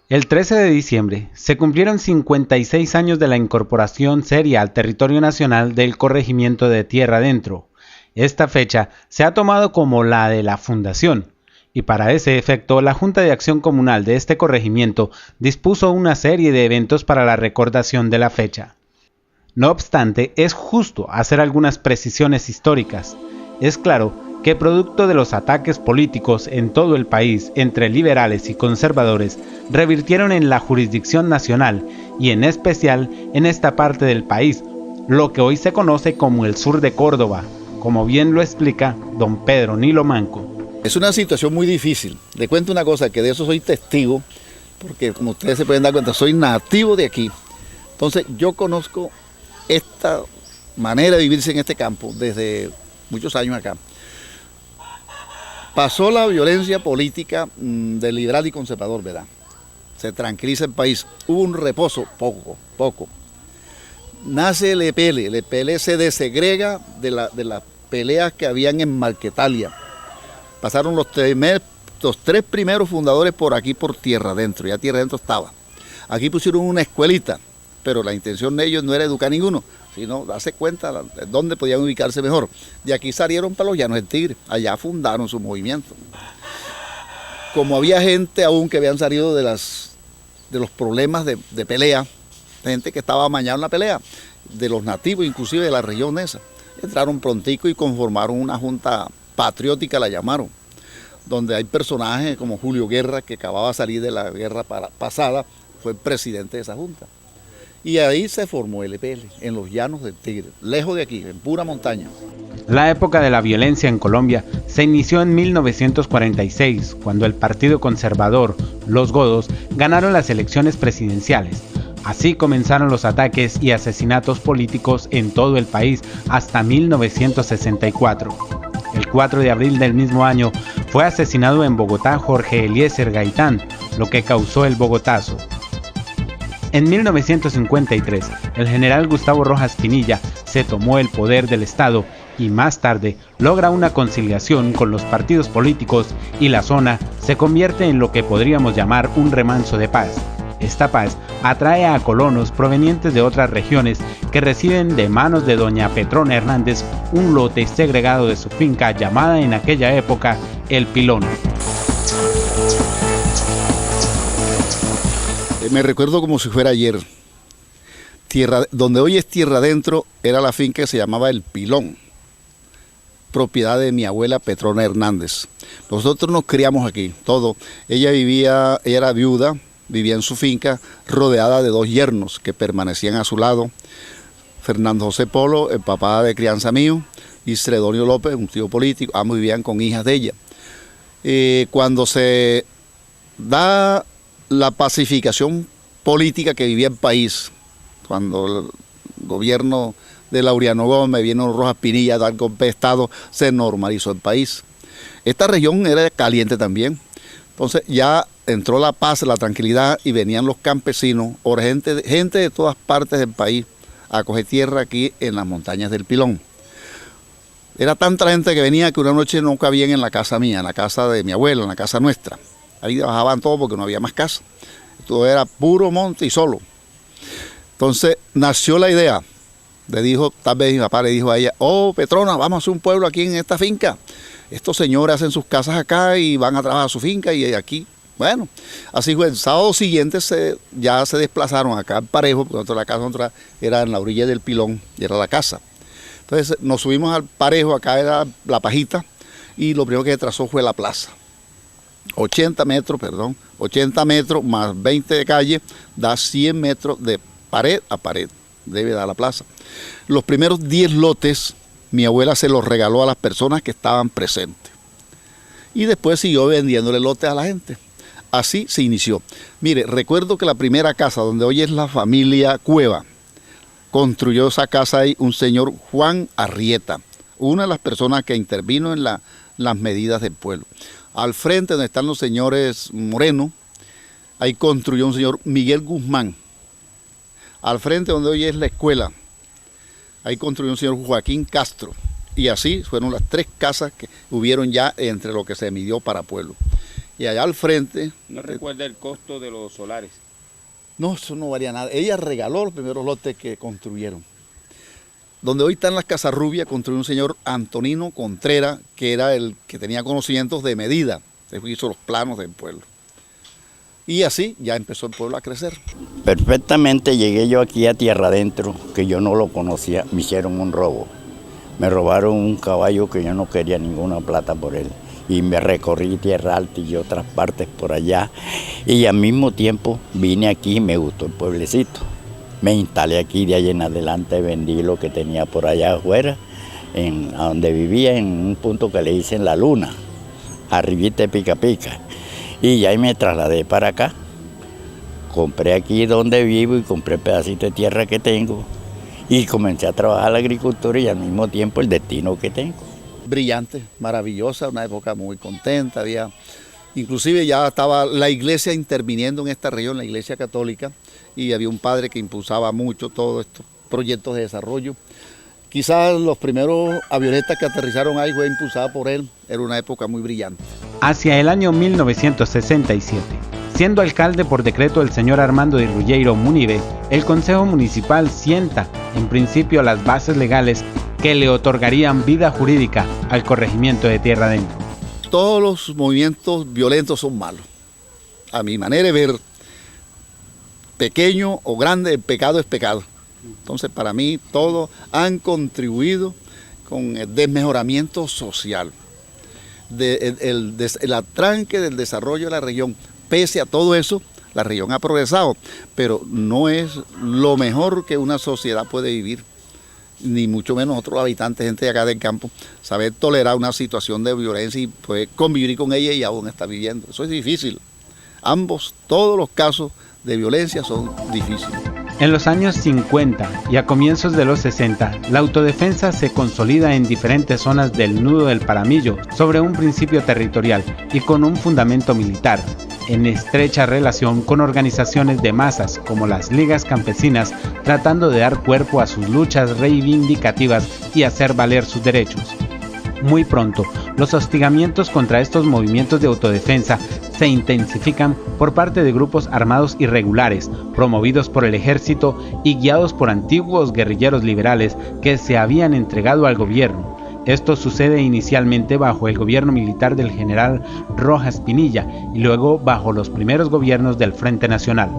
El 13 de diciembre se cumplieron 56 años de la incorporación seria al territorio nacional del corregimiento de Tierra Adentro. Esta fecha se ha tomado como la de la fundación, y para ese efecto la Junta de Acción Comunal de este corregimiento dispuso una serie de eventos para la recordación de la fecha. No obstante, es justo hacer algunas precisiones históricas. Es claro que producto de los ataques políticos en todo el país entre liberales y conservadores, revirtieron en la jurisdicción nacional y en especial en esta parte del país, lo que hoy se conoce como el sur de Córdoba, como bien lo explica don Pedro Nilo Manco. Es una situación muy difícil. Le cuento una cosa, que de eso soy testigo, porque como ustedes se pueden dar cuenta, soy nativo de aquí. Entonces yo conozco esta manera de vivirse en este campo desde muchos años acá. Pasó la violencia política del liberal y conservador, ¿verdad? Se tranquiliza el país. Hubo un reposo, poco. Nace el EPL. El EPL se desegrega de las peleas que habían en Marquetalia. Pasaron los tres primeros fundadores por aquí, por Tierra Adentro. Ya Tierra Adentro estaba. Aquí pusieron una escuelita, pero la intención de ellos no era educar a ninguno, sino darse cuenta de dónde podían ubicarse mejor. De aquí salieron para los Llanos del Tigre, allá fundaron su movimiento. Como había gente aún que habían salido de los problemas de pelea, gente que estaba amañada en la pelea, de los nativos, inclusive de la región esa, entraron prontico y conformaron una junta patriótica, la llamaron, donde hay personajes como Julio Guerra, que acababa de salir de la guerra pasada, fue el presidente de esa junta. Y ahí se formó el EPL, en los Llanos del Tigre, lejos de aquí, en pura montaña. La época de la violencia en Colombia se inició en 1946, cuando el Partido Conservador, los Godos, ganaron las elecciones presidenciales. Así comenzaron los ataques y asesinatos políticos en todo el país hasta 1964. El 4 de abril del mismo año fue asesinado en Bogotá Jorge Eliezer Gaitán, lo que causó el Bogotazo. En 1953, el general Gustavo Rojas Pinilla se tomó el poder del Estado y más tarde logra una conciliación con los partidos políticos y la zona se convierte en lo que podríamos llamar un remanso de paz. Esta paz atrae a colonos provenientes de otras regiones que reciben de manos de doña Petrona Hernández un lote segregado de su finca llamada en aquella época El Pilón. Me recuerdo como si fuera ayer. Donde hoy es Tierra Adentro era la finca que se llamaba El Pilón, propiedad de mi abuela Petrona Hernández. Nosotros nos criamos aquí, todo. Ella era viuda, vivía en su finca, rodeada de dos yernos que permanecían a su lado. Fernando José Polo, el papá de crianza mío, y Celedonio López, un tío político, ambos vivían con hijas de ella. Cuando se da la pacificación política que vivía el país, cuando el gobierno de Laureano Gómez, vino Rojas Pinilla a dar golpe de Estado, se normalizó el país. Esta región era caliente también, entonces ya entró la paz, la tranquilidad y venían los campesinos, o gente de todas partes del país a coger tierra aquí en las montañas del Pilón. Era tanta gente que venía que una noche no cabían en la casa mía, en la casa de mi abuelo, en la casa nuestra. Ahí bajaban todo porque no había más casa. Todo era puro monte y solo. Entonces nació la idea. Tal vez mi papá le dijo a ella, oh Petrona, vamos a hacer un pueblo aquí en esta finca. Estos señores hacen sus casas acá y van a trabajar a su finca y aquí. Bueno, así fue. El sábado siguiente ya se desplazaron acá al Parejo, porque la casa era en la orilla del Pilón y era la casa. Entonces nos subimos al Parejo, acá era la Pajita, y lo primero que se trazó fue la plaza. 80 metros, perdón, 80 metros más 20 de calle, da 100 metros de pared a pared, debe dar la plaza. Los primeros 10 lotes, mi abuela se los regaló a las personas que estaban presentes. Y después siguió vendiéndole lotes a la gente. Así se inició. Mire, recuerdo que la primera casa, donde hoy es la familia Cueva, construyó esa casa ahí un señor Juan Arrieta, una de las personas que intervino en las medidas del pueblo. Al frente, donde están los señores Moreno, ahí construyó un señor Miguel Guzmán. Al frente, donde hoy es la escuela, ahí construyó un señor Joaquín Castro. Y así fueron las 3 casas que hubieron ya entre lo que se midió para pueblo. Y allá al frente... ¿No recuerda el costo de los solares? No, eso no valía nada. Ella regaló los primeros lotes que construyeron. Donde hoy están las Casas Rubias, construyó un señor Antonino Contreras, que era el que tenía conocimientos de medida. Él hizo los planos del pueblo. Y así ya empezó el pueblo a crecer. Perfectamente llegué yo aquí a Tierra Adentro, que yo no lo conocía, me hicieron un robo. Me robaron un caballo que yo no quería ninguna plata por él. Y me recorrí Tierra Alta y otras partes por allá. Y al mismo tiempo vine aquí y me gustó el pueblecito. Me instalé aquí, de ahí en adelante vendí lo que tenía por allá afuera, a donde vivía, en un punto que le dicen La Luna, arribita de Pica Pica. Y ya me trasladé para acá. Compré aquí donde vivo y compré el pedacito de tierra que tengo. Y comencé a trabajar la agricultura y al mismo tiempo el destino que tengo. Brillante, maravillosa, una época muy contenta. Inclusive ya estaba la iglesia interviniendo en esta región, la iglesia católica, y había un padre que impulsaba mucho todos estos proyectos de desarrollo. Quizás los primeros avionetas que aterrizaron ahí fue impulsada por él, era una época muy brillante. Hacia el año 1967, siendo alcalde por decreto el señor Armando de Ruggiero Munive, el Consejo Municipal sienta en principio las bases legales que le otorgarían vida jurídica al corregimiento de Tierra Adentro. Todos los movimientos violentos son malos. A mi manera de ver, pequeño o grande, el pecado es pecado. Entonces, para mí, todos han contribuido con el desmejoramiento social, el atranque del desarrollo de la región. Pese a todo eso, la región ha progresado, pero no es lo mejor que una sociedad puede vivir, ni mucho menos otros habitantes, gente de acá del campo, saber tolerar una situación de violencia y poder convivir con ella y aún está viviendo. Eso es difícil. Todos los casos de violencia son difíciles. En los años 50 y a comienzos de los 60, la autodefensa se consolida en diferentes zonas del nudo del Paramillo sobre un principio territorial y con un fundamento militar, en estrecha relación con organizaciones de masas como las ligas campesinas, tratando de dar cuerpo a sus luchas reivindicativas y hacer valer sus derechos. Muy pronto, los hostigamientos contra estos movimientos de autodefensa se intensifican por parte de grupos armados irregulares, promovidos por el ejército y guiados por antiguos guerrilleros liberales que se habían entregado al gobierno. Esto sucede inicialmente bajo el gobierno militar del general Rojas Pinilla y luego bajo los primeros gobiernos del Frente Nacional.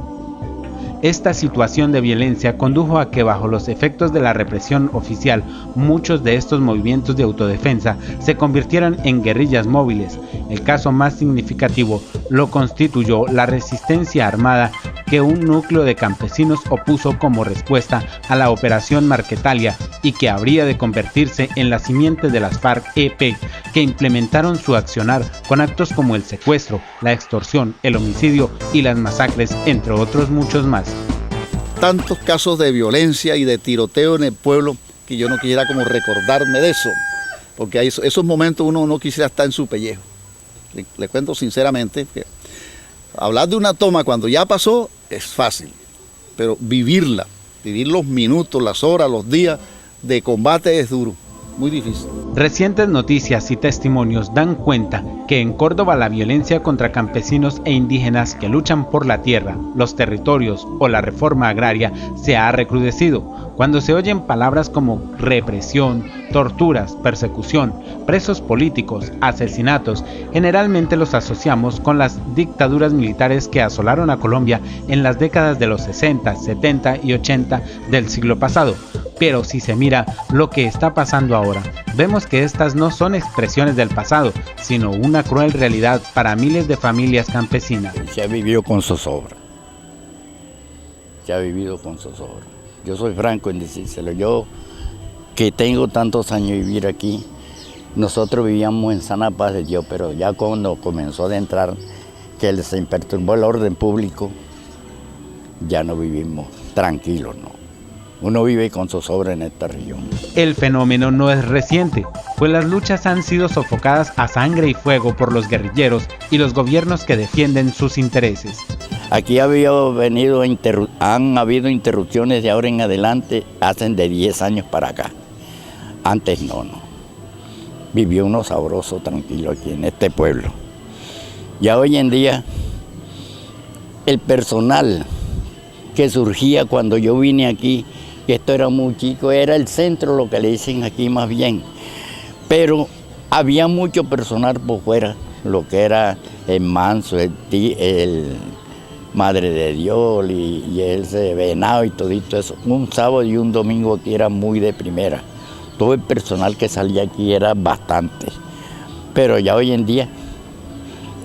Esta situación de violencia condujo a que bajo los efectos de la represión oficial, muchos de estos movimientos de autodefensa se convirtieran en guerrillas móviles. El caso más significativo lo constituyó la resistencia armada que un núcleo de campesinos opuso como respuesta a la Operación Marquetalia y que habría de convertirse en la simiente de las FARC-EP, que implementaron su accionar con actos como el secuestro, la extorsión, el homicidio y las masacres, entre otros muchos más. Tantos casos de violencia y de tiroteo en el pueblo que yo no quisiera como recordarme de eso, porque hay esos momentos uno no quisiera estar en su pellejo. Le cuento sinceramente que hablar de una toma cuando ya pasó es fácil, pero vivirla, vivir los minutos, las horas, los días de combate es duro, muy difícil. Recientes noticias y testimonios dan cuenta que en Córdoba la violencia contra campesinos e indígenas que luchan por la tierra, los territorios o la reforma agraria se ha recrudecido, cuando se oyen palabras como represión, torturas, persecución, presos políticos, asesinatos. Generalmente los asociamos con las dictaduras militares que asolaron a Colombia en las décadas de los 60, 70 y 80 del siglo pasado. Pero si se mira lo que está pasando ahora, vemos que estas no son expresiones del pasado, sino una cruel realidad para miles de familias campesinas. Se ha vivido con zozobra. Se ha vivido con zozobra. Yo soy franco en decírselo. Yo, que tengo tantos años de vivir aquí, nosotros vivíamos en sana paz de Dios, pero ya cuando comenzó a entrar, que se perturbó el orden público, ya no vivimos tranquilos, ¿no? Uno vive con zozobra en esta región. El fenómeno no es reciente, pues las luchas han sido sofocadas a sangre y fuego por los guerrilleros y los gobiernos que defienden sus intereses. Aquí han habido interrupciones de ahora en adelante, hacen de 10 años para acá. Antes no. Vivió uno sabroso, tranquilo aquí en este pueblo. Ya hoy en día, el personal que surgía cuando yo vine aquí, que esto era muy chico, era el centro, lo que le dicen aquí más bien. Pero había mucho personal por fuera, lo que era el Manso, el Madre de Dios y ese Venado y todito eso. Un sábado y un domingo aquí era muy de primera. Todo el personal que salía aquí era bastante. Pero ya hoy en día,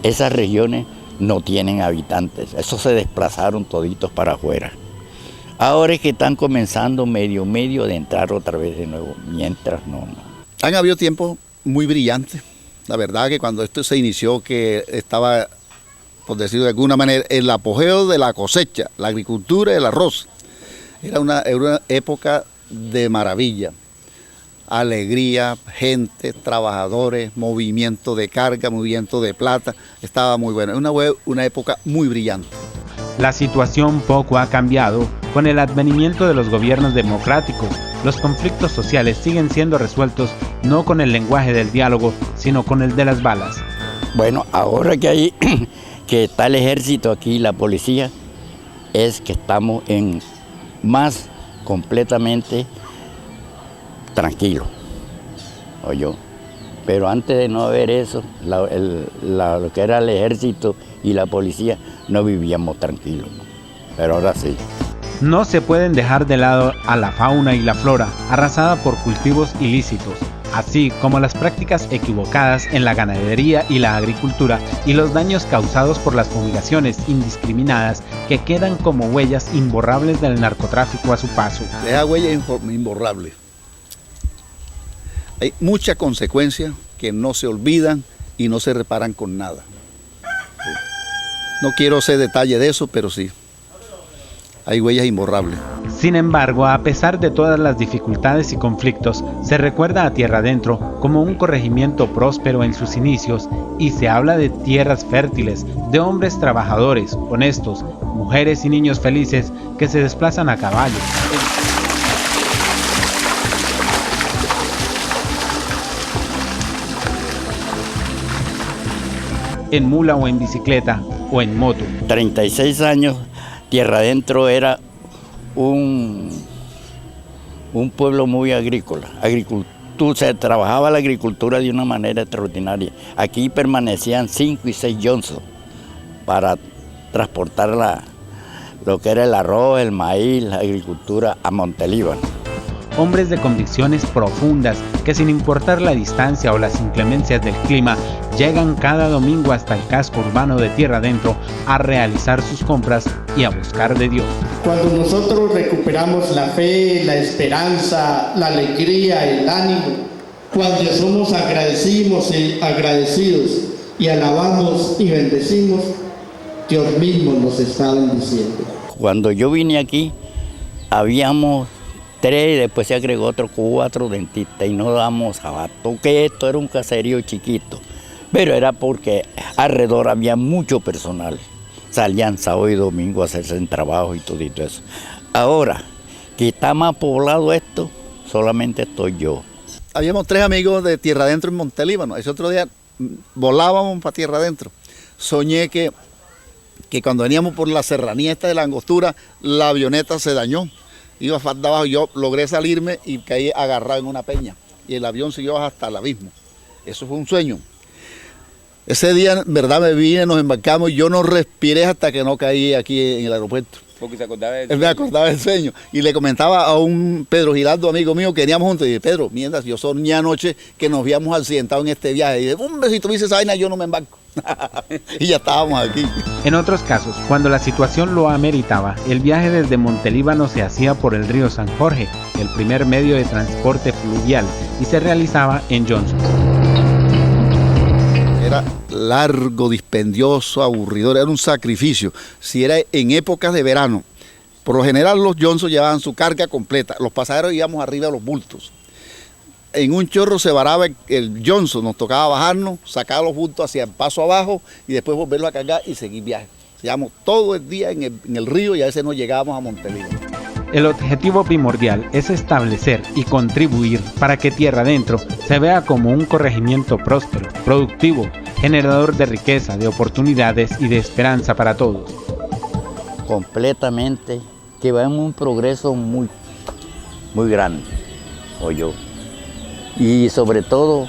esas regiones no tienen habitantes. Esos se desplazaron toditos para afuera. Ahora es que están comenzando medio de entrar otra vez de nuevo, mientras no. Han habido tiempos muy brillantes. La verdad que cuando esto se inició, que estaba, por decirlo de alguna manera, el apogeo de la cosecha, la agricultura y el arroz. Era una época de maravilla. Alegría, gente, trabajadores, movimiento de carga, movimiento de plata. Estaba muy bueno. Es una época muy brillante. La situación poco ha cambiado con el advenimiento de los gobiernos democráticos. Los conflictos sociales siguen siendo resueltos no con el lenguaje del diálogo, sino con el de las balas. Bueno, ahora que está el ejército aquí, la policía, es que estamos más completamente tranquilos, ¿oyó? Pero antes de no haber eso, lo que era el ejército y la policía, no vivíamos tranquilos, ¿no? Pero ahora sí. No se pueden dejar de lado a la fauna y la flora, arrasada por cultivos ilícitos, así como las prácticas equivocadas en la ganadería y la agricultura y los daños causados por las fumigaciones indiscriminadas que quedan como huellas imborrables del narcotráfico a su paso. Deja huellas imborrables. Hay muchas consecuencias que no se olvidan y no se reparan con nada. Sí. No quiero hacer detalle de eso, pero sí, hay huellas imborrables. Sin embargo, a pesar de todas las dificultades y conflictos, se recuerda a Tierra Adentro como un corregimiento próspero en sus inicios y se habla de tierras fértiles, de hombres trabajadores, honestos, mujeres y niños felices que se desplazan a caballo. En mula o en bicicleta o en moto. 36 años, Tierra Adentro era un pueblo muy agrícola. Se trabajaba la agricultura de una manera extraordinaria. Aquí permanecían 5 y 6 Johnson para transportar lo que era el arroz, el maíz, la agricultura a Montelíbano. Hombres de convicciones profundas que sin importar la distancia o las inclemencias del clima, llegan cada domingo hasta el casco urbano de Tierra Adentro a realizar sus compras y a buscar de Dios. Cuando nosotros recuperamos la fe, la esperanza, la alegría, el ánimo, cuando somos agradecidos y alabamos y bendecimos, Dios mismo nos está bendiciendo. Cuando yo vine aquí, habíamos 3 y después se agregó otro 4 dentistas y no damos abasto, que esto era un caserío chiquito, pero era porque alrededor había mucho personal. Salían sábado y domingo a hacerse en trabajo y todo eso. Ahora que está más poblado esto, solamente estoy yo. Habíamos 3 amigos de Tierra Adentro en Montelíbano. Ese otro día volábamos para Tierra Adentro. Soñé que cuando veníamos por la serranía esta de la Angostura, la avioneta se dañó. Iba falda abajo, yo logré salirme y caí agarrado en una peña. Y el avión siguió hasta el abismo. Eso fue un sueño. Ese día, en verdad, me vine, nos embarcamos y yo no respiré hasta que no caí aquí en el aeropuerto. Porque se acordaba del Él me sueño. acordaba del sueño. Y le comentaba a un Pedro Giraldo, amigo mío, que veníamos juntos. Y dije, Pedro, mierda, yo soñé anoche que nos habíamos accidentado en este viaje. Y dije, hombre, si tú me dices esa vaina, yo no me embarco. Y ya estábamos aquí. En otros casos, cuando la situación lo ameritaba, el viaje desde Montelíbano se hacía por el río San Jorge, el primer medio de transporte fluvial, y se realizaba en Johnson. Era largo, dispendioso, aburridor, era un sacrificio. Si era en épocas de verano, por lo general los Johnson llevaban su carga completa, los pasajeros íbamos arriba de los bultos. En un chorro se varaba el Johnson, nos tocaba bajarnos, sacar los bultos hacia el paso abajo y después volverlo a cargar y seguir viaje. Llevamos todo el día en el río y a veces no llegábamos a Montelíbano. El objetivo primordial es establecer y contribuir para que Tierra Adentro se vea como un corregimiento próspero, productivo, generador de riqueza, de oportunidades y de esperanza para todos. Completamente, que va en un progreso muy grande, yo. Y sobre todo,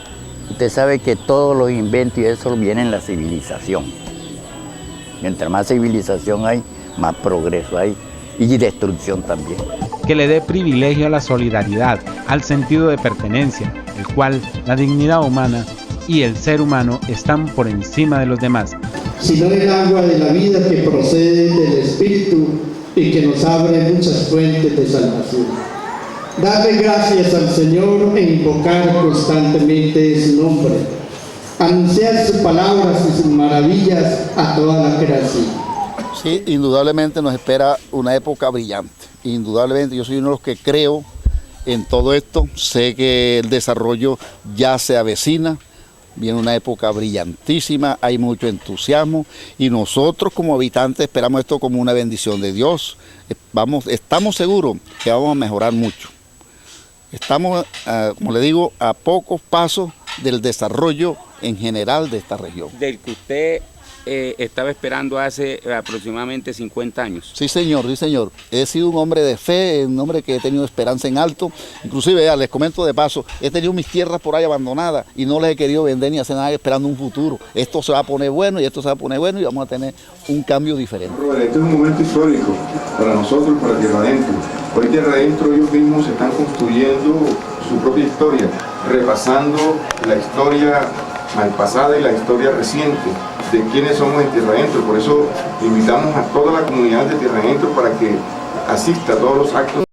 usted sabe que todos los inventos y eso viene en la civilización. Mientras más civilización hay, más progreso hay y destrucción también. Que le dé privilegio a la solidaridad, al sentido de pertenencia, el cual la dignidad humana y el ser humano están por encima de los demás. Sino el agua de la vida que procede del Espíritu y que nos abre muchas fuentes de salvación. Darle gracias al Señor e invocar constantemente su nombre. Anunciar sus palabras y sus maravillas a toda la creación. Sí, indudablemente nos espera una época brillante. Indudablemente yo soy uno de los que creo en todo esto. Sé que el desarrollo ya se avecina. Viene una época brillantísima, hay mucho entusiasmo y nosotros como habitantes esperamos esto como una bendición de Dios. Estamos seguros que vamos a mejorar mucho. Estamos, como le digo, a pocos pasos del desarrollo en general de esta región. Del que usted estaba esperando hace aproximadamente 50 años. Sí, señor, sí, señor. He sido un hombre de fe, un hombre que he tenido esperanza en alto. Inclusive, ya, les comento de paso, he tenido mis tierras por ahí abandonadas y no les he querido vender ni hacer nada esperando un futuro. Esto se va a poner bueno y esto se va a poner bueno y vamos a tener un cambio diferente. Este es un momento histórico para nosotros, para Tierra Adentro. Hoy Tierra Adentro ellos mismos están construyendo su propia historia, repasando la historia pasada y la historia reciente de quiénes somos en Tierra Adentro. Por eso invitamos a toda la comunidad de Tierra Adentro para que asista a todos los actos.